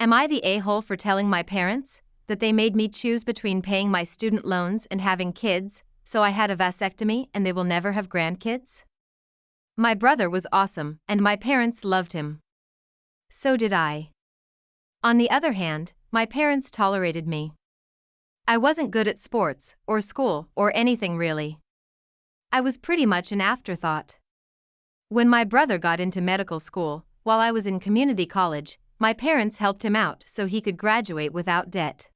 Am I the a-hole for telling my parents that they made me choose between paying my student loans and having kids, so I had a vasectomy and they will never have grandkids? My brother was awesome, and my parents loved him. So did I. On the other hand, my parents tolerated me. I wasn't good at sports, or school, or anything really. I was pretty much an afterthought. When my brother got into medical school, while I was in community college, my parents helped him out so he could graduate without debt.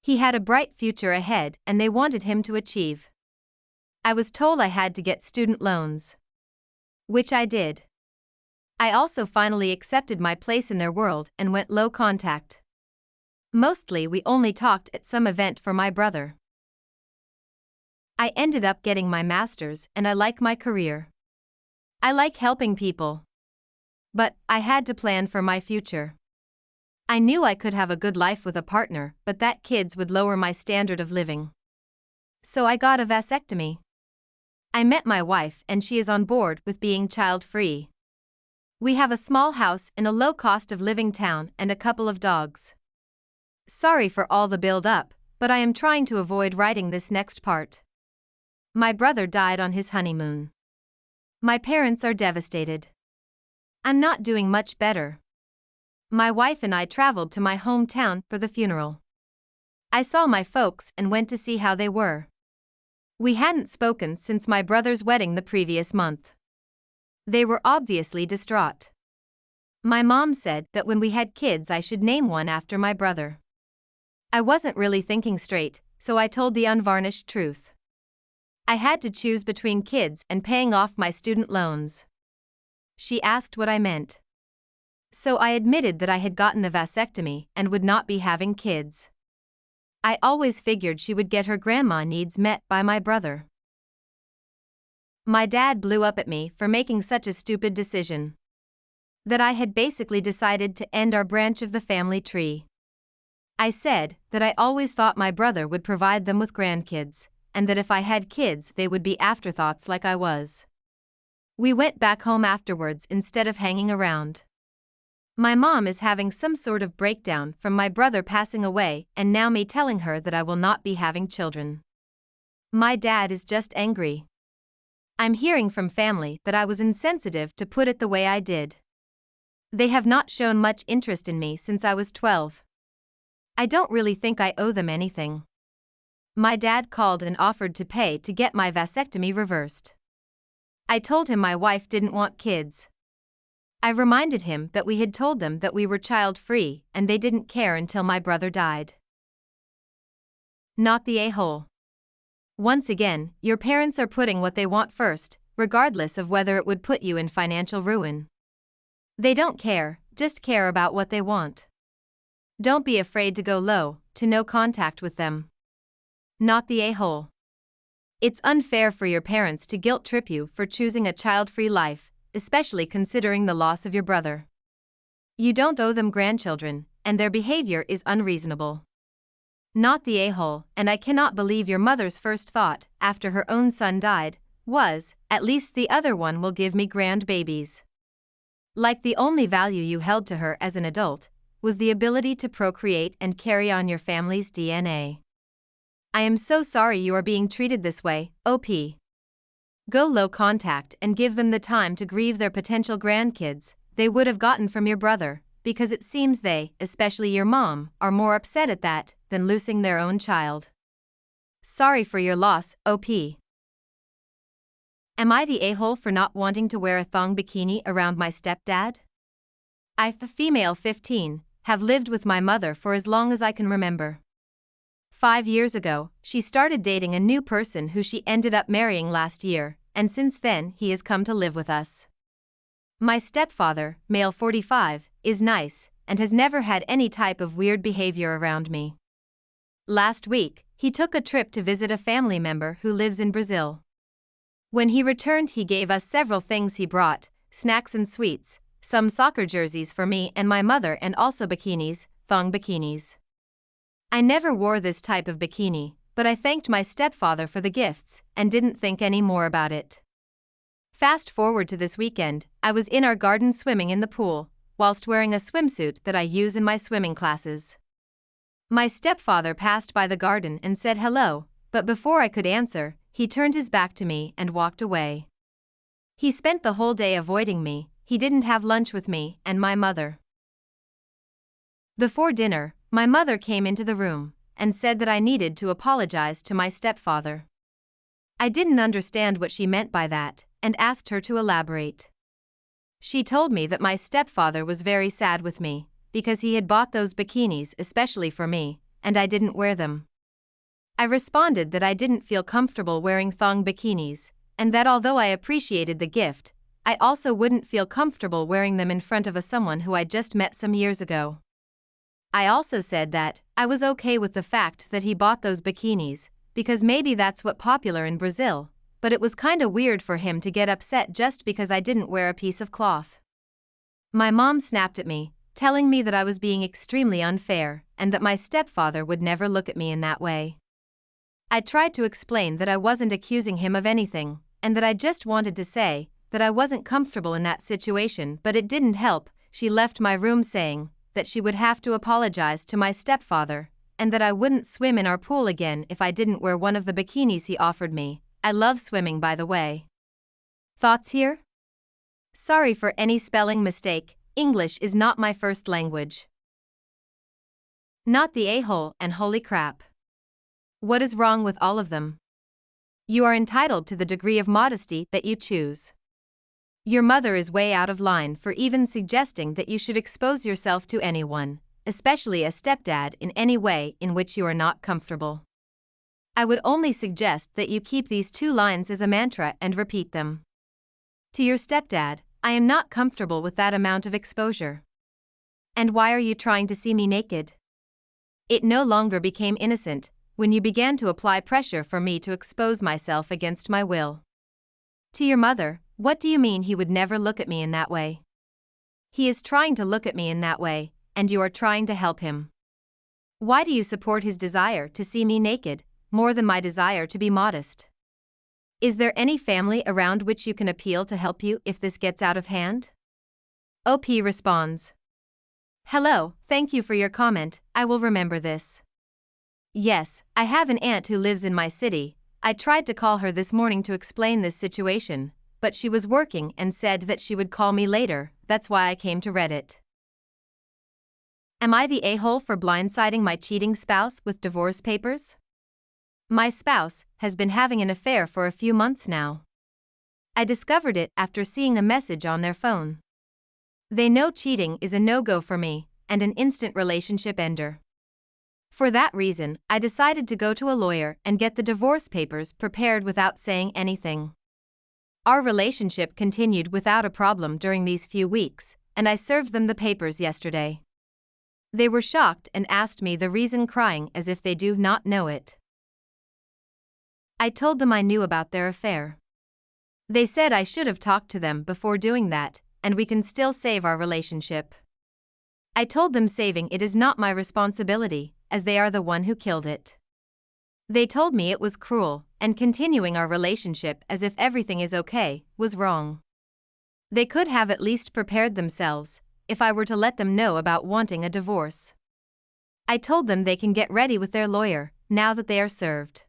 He had a bright future ahead and they wanted him to achieve. I was told I had to get student loans. Which I did. I also finally accepted my place in their world and went low contact. Mostly we only talked at some event for my brother. I ended up getting my master's and I like my career. I like helping people. But I had to plan for my future. I knew I could have a good life with a partner, but that kids would lower my standard of living. So I got a vasectomy. I met my wife and she is on board with being child-free. We have a small house in a low-cost of living town and a couple of dogs. Sorry for all the build-up, but I am trying to avoid writing this next part. My brother died on his honeymoon. My parents are devastated. I'm not doing much better. My wife and I traveled to my hometown for the funeral. I saw my folks and went to see how they were. We hadn't spoken since my brother's wedding the previous month. They were obviously distraught. My mom said that when we had kids I should name one after my brother. I wasn't really thinking straight, so I told the unvarnished truth. I had to choose between kids and paying off my student loans. She asked what I meant. So I admitted that I had gotten a vasectomy and would not be having kids. I always figured she would get her grandma needs met by my brother. My dad blew up at me for making such a stupid decision. That I had basically decided to end our branch of the family tree. I said that I always thought my brother would provide them with grandkids, and that if I had kids they would be afterthoughts like I was. We went back home afterwards instead of hanging around. My mom is having some sort of breakdown from my brother passing away and now me telling her that I will not be having children. My dad is just angry. I'm hearing from family that I was insensitive to put it the way I did. They have not shown much interest in me since I was 12. I don't really think I owe them anything. My dad called and offered to pay to get my vasectomy reversed. I told him my wife didn't want kids. I reminded him that we had told them that we were child-free and they didn't care until my brother died. Not the a-hole. Once again, your parents are putting what they want first, regardless of whether it would put you in financial ruin. They don't care, just care about what they want. Don't be afraid to go low, to no contact with them. Not the a-hole. It's unfair for your parents to guilt-trip you for choosing a child-free life, especially considering the loss of your brother. You don't owe them grandchildren, and their behavior is unreasonable. Not the a-hole, and I cannot believe your mother's first thought, after her own son died, was, at least the other one will give me grandbabies. Like the only value you held to her as an adult, was the ability to procreate and carry on your family's DNA. I am so sorry you are being treated this way, OP. Go low contact and give them the time to grieve their potential grandkids they would have gotten from your brother, because it seems they, especially your mom, are more upset at that than losing their own child. Sorry for your loss, OP. Am I the a-hole for not wanting to wear a thong bikini around my stepdad? I, a female 15, have lived with my mother for as long as I can remember. 5 years ago, she started dating a new person who she ended up marrying last year, and since then he has come to live with us. My stepfather, male 45, is nice, and has never had any type of weird behavior around me. Last week, he took a trip to visit a family member who lives in Brazil. When he returned he gave us several things he brought, snacks and sweets, some soccer jerseys for me and my mother and also bikinis, thong bikinis. I never wore this type of bikini, but I thanked my stepfather for the gifts and didn't think any more about it. Fast forward to this weekend, I was in our garden swimming in the pool, whilst wearing a swimsuit that I use in my swimming classes. My stepfather passed by the garden and said hello, but before I could answer, he turned his back to me and walked away. He spent the whole day avoiding me. He didn't have lunch with me and my mother. Before dinner, my mother came into the room and said that I needed to apologize to my stepfather. I didn't understand what she meant by that and asked her to elaborate. She told me that my stepfather was very sad with me because he had bought those bikinis especially for me, and I didn't wear them. I responded that I didn't feel comfortable wearing thong bikinis, and that although I appreciated the gift, I also wouldn't feel comfortable wearing them in front of someone who I just met some years ago. I also said that I was okay with the fact that he bought those bikinis, because maybe that's what's popular in Brazil, but it was kinda weird for him to get upset just because I didn't wear a piece of cloth. My mom snapped at me, telling me that I was being extremely unfair and that my stepfather would never look at me in that way. I tried to explain that I wasn't accusing him of anything, and that I just wanted to say that I wasn't comfortable in that situation, but it didn't help. She left my room saying that she would have to apologize to my stepfather, and that I wouldn't swim in our pool again if I didn't wear one of the bikinis he offered me. I love swimming, by the way. Thoughts here? Sorry for any spelling mistake, English is not my first language. Not the a-hole and holy crap. What is wrong with all of them? You are entitled to the degree of modesty that you choose. Your mother is way out of line for even suggesting that you should expose yourself to anyone, especially a stepdad, in any way in which you are not comfortable. I would only suggest that you keep these 2 lines as a mantra and repeat them. To your stepdad, I am not comfortable with that amount of exposure. And why are you trying to see me naked? It no longer became innocent when you began to apply pressure for me to expose myself against my will. To your mother, what do you mean he would never look at me in that way? He is trying to look at me in that way, and you are trying to help him. Why do you support his desire to see me naked more than my desire to be modest? Is there any family around which you can appeal to help you if this gets out of hand? OP responds. Hello, thank you for your comment, I will remember this. Yes, I have an aunt who lives in my city. I tried to call her this morning to explain this situation, but she was working and said that she would call me later. That's why I came to Reddit. Am I the a-hole for blindsiding my cheating spouse with divorce papers? My spouse has been having an affair for a few months now. I discovered it after seeing a message on their phone. They know cheating is a no-go for me and an instant relationship ender. For that reason, I decided to go to a lawyer and get the divorce papers prepared without saying anything. Our relationship continued without a problem during these few weeks, and I served them the papers yesterday. They were shocked and asked me the reason, crying as if they do not know it. I told them I knew about their affair. They said I should have talked to them before doing that, and we can still save our relationship. I told them saving it is not my responsibility, as they are the one who killed it. They told me it was cruel, and continuing our relationship as if everything is okay was wrong. They could have at least prepared themselves if I were to let them know about wanting a divorce. I told them they can get ready with their lawyer now that they are served.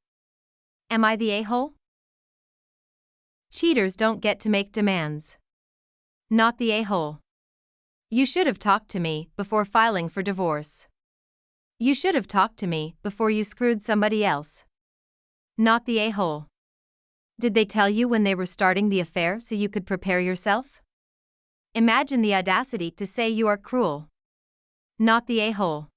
Am I the a-hole? Cheaters don't get to make demands. Not the a-hole. You should have talked to me before filing for divorce. You should have talked to me before you screwed somebody else. Not the a-hole. Did they tell you when they were starting the affair so you could prepare yourself? Imagine the audacity to say you are cruel. Not the a-hole.